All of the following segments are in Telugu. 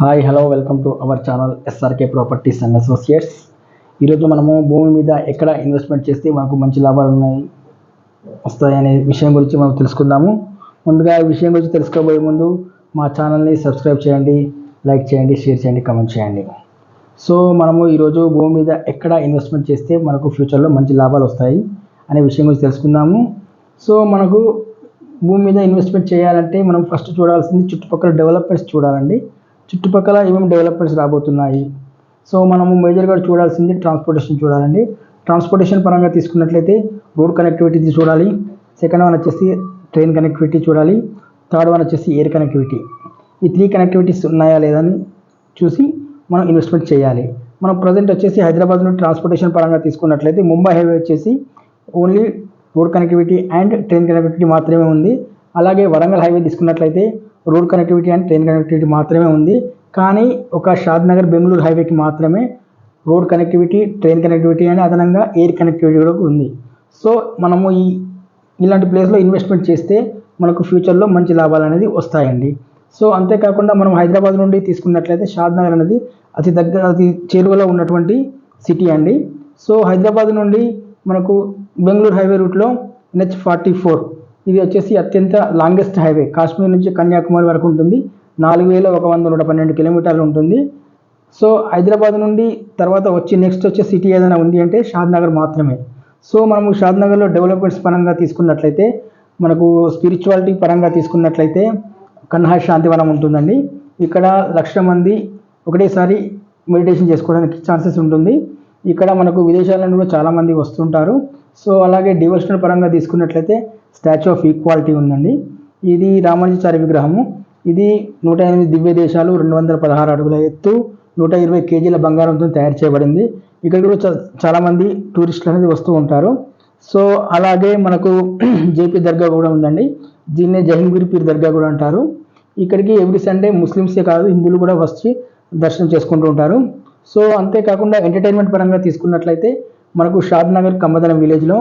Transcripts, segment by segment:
Hi hello welcome to our channel SRK properties and associates. ఈరోజు మనము భూమి మీద ఎక్కడ ఇన్వెస్ట్మెంట్ చేస్తే మనకు మంచి లాభాలు వస్తాయనే విషయం గురించి మనం తెలుసుకుందాము. ముందుగా ఈ విషయం గురించి తెలుసుకోబోయే ముందు మా ఛానల్ని సబ్స్క్రైబ్ చేయండి, లైక్ చేయండి, షేర్ చేయండి, కామెంట్ చేయండి. సో మనము ఈరోజు భూమి మీద ఎక్కడ ఇన్వెస్ట్మెంట్ చేస్తే మనకు ఫ్యూచర్లో మంచి లాభాలు వస్తాయి అనే విషయం గురించి తెలుసుకుందాము. సో మనకు భూమి మీద ఇన్వెస్ట్మెంట్ చేయాలంటే మనం ఫస్ట్ చూడాల్సింది చుట్టుపక్కల డెవలప్మెంట్స్ చూడాలండి. చుట్టుపక్కల ఏమేమి డెవలప్మెంట్స్ రాబోతున్నాయి. సో మనము మేజర్గా చూడాల్సింది ట్రాన్స్పోర్టేషన్ చూడాలండి. ట్రాన్స్పోర్టేషన్ పరంగా తీసుకున్నట్లయితే రోడ్ కనెక్టివిటీ చూడాలి, సెకండ్ వన్ వచ్చేసి ట్రైన్ కనెక్టివిటీ చూడాలి, థర్డ్ వన్ వచ్చేసి ఎయిర్ కనెక్టివిటీ. ఈ 3 కనెక్టివిటీస్ ఉన్నాయా లేదని చూసి మనం ఇన్వెస్ట్మెంట్ చేయాలి. మనం ప్రజెంట్ వచ్చేసి హైదరాబాద్ నుండి ట్రాన్స్పోర్టేషన్ పరంగా తీసుకున్నట్లయితే ముంబై హైవే వచ్చేసి only road connectivity and train connectivity మాత్రమే ఉంది. అలాగే వరంగల్ హైవే తీసుకున్నట్లయితే road connectivity and train connectivity మాత్రమే ఉంది. కానీ ఒక షాద్నగర్ బెంగళూరు హైవేకి మాత్రమే రోడ్ కనెక్టివిటీ, ట్రైన్ కనెక్టివిటీ అని అదనంగా ఎయిర్ కనెక్టివిటీ కూడా ఉంది. సో మనము ఇలాంటి ప్లేస్లో ఇన్వెస్ట్మెంట్ చేస్తే మనకు ఫ్యూచర్లో మంచి లాభాలు అనేది వస్తాయండి. సో అంతేకాకుండా మనం హైదరాబాద్ నుండి తీసుకున్నట్లయితే షాద్నగర్ అనేది అతి చేరువలో ఉన్నటువంటి సిటీ అండి. సో హైదరాబాద్ నుండి మనకు బెంగళూరు హైవే రూట్లో NH-44 ఇది వచ్చేసి అత్యంత లాంగెస్ట్ హైవే. కాశ్మీర్ నుంచి కన్యాకుమారి వరకు ఉంటుంది. 4112 కిలోమీటర్లు ఉంటుంది. సో హైదరాబాద్ నుండి తర్వాత నెక్స్ట్ వచ్చే సిటీ ఏదైనా ఉంది అంటే షాద్నగర్ మాత్రమే. సో మనము షాద్నగర్లో డెవలప్మెంట్స్ పరంగా తీసుకున్నట్లయితే మనకు స్పిరిచువాలిటీ పరంగా తీసుకున్నట్లయితే కన్హా శాంతివనం ఉంటుందండి. ఇక్కడ 1,00,000 మంది ఒకటేసారి మెడిటేషన్ చేసుకోవడానికి ఛాన్సెస్ ఉంటుంది. ఇక్కడ మనకు విదేశాల నుండి కూడా చాలామంది వస్తుంటారు. సో అలాగే డివోషనల్ పరంగా తీసుకున్నట్లయితే స్టాచ్యూ ఆఫ్ ఈక్వాలిటీ ఉందండి. ఇది రామానుజాచార్య విగ్రహము. ఇది 108 దివ్య దేశాలు, 216 అడుగుల ఎత్తు, 120 కేజీల బంగారంతో తయారు చేయబడింది. ఇక్కడ కూడా చాలామంది టూరిస్టులు అనేది వస్తూ ఉంటారు. సో అలాగే మనకు జేపీ దర్గా కూడా ఉందండి. దీన్నే జహంగీర్ పీర్ దర్గా కూడా అంటారు. ఇక్కడికి ఎవ్రీ సండే ముస్లిమ్సే కాదు హిందువులు కూడా వచ్చి దర్శనం చేసుకుంటూ ఉంటారు. సో అంతేకాకుండా ఎంటర్టైన్మెంట్ పరంగా తీసుకున్నట్లయితే మనకు షాద్నగర్ కమ్మదనం విలేజ్లో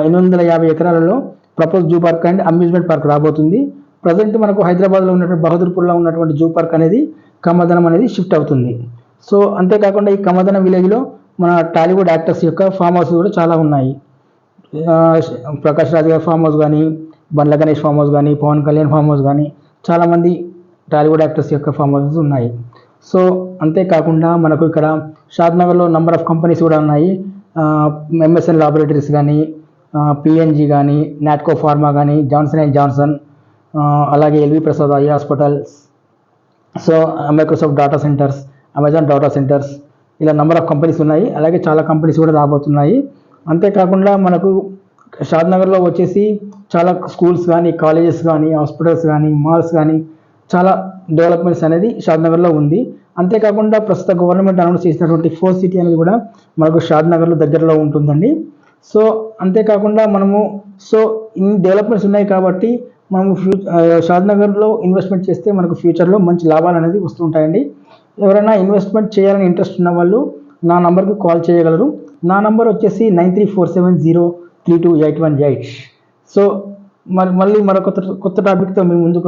850 ఎకరాలలో propose zoo park and amusement park రాబోతుంది. ప్రజెంట్ మనకు హైదరాబాద్లో ఉన్నటువంటి బహదూర్పూర్లో ఉన్నటువంటి జూ పార్క్ అనేది కమ్మదనం అనేది షిఫ్ట్ అవుతుంది. సో అంతేకాకుండా ఈ కమ్మదనం విలేజ్లో మన టాలీవుడ్ యాక్టర్స్ యొక్క ఫామ్ హౌస్ కూడా చాలా ఉన్నాయి. ప్రకాష్ రాజ్ గారి ఫామ్ హౌస్ కానీ, బండ్ల గణేష్ ఫామ్ హౌస్ కానీ, పవన్ కళ్యాణ్ ఫామ్ హౌస్ కానీ చాలామంది టాలీవుడ్ యాక్టర్స్ యొక్క ఫామ్ హౌసెస్ ఉన్నాయి. సో అంతేకాకుండా మనకు ఇక్కడ షాద్నగర్లో నంబర్ ఆఫ్ కంపెనీస్ కూడా ఉన్నాయి. MSN లాబొరేటరీస్ కానీ, PNG కానీ, నాట్కో ఫార్మా కానీ, జాన్సన్ అండ్ జాన్సన్, అలాగే LV Prasad I hospitals, so Microsoft data centres, Amazon data centres, ఇలా నంబర్ ఆఫ్ కంపెనీస్ ఉన్నాయి. అలాగే చాలా కంపెనీస్ కూడా రాబోతున్నాయి. అంతేకాకుండా మనకు షాద్నగర్లో వచ్చేసి చాలా స్కూల్స్ కానీ, కాలేజెస్ కానీ, హాస్పిటల్స్ కానీ, మాల్స్ కానీ చాలా డెవలప్మెంట్స్ అనేది షాద్నగర్లో ఉంది. అంతేకాకుండా ప్రస్తుత గవర్నమెంట్ అనౌన్స్ చేసినటువంటి 4th సిటీ అనేది కూడా మనకు షాద్నగర్లో దగ్గరలో ఉంటుందండి. సో అంతేకాకుండా మనము ఇన్ని డెవలప్మెంట్స్ ఉన్నాయి కాబట్టి మనము షాద్నగర్లో ఇన్వెస్ట్మెంట్ చేస్తే మనకు ఫ్యూచర్లో మంచి లాభాలు అనేది వస్తుంటాయండి. ఎవరైనా ఇన్వెస్ట్మెంట్ చేయాలని ఇంట్రెస్ట్ ఉన్న వాళ్ళు నా నంబర్కి కాల్ చేయగలరు. నా నంబర్ వచ్చేసి 9347032818. సో మళ్ళీ మరొక కొత్త టాపిక్తో మీ ముందుకు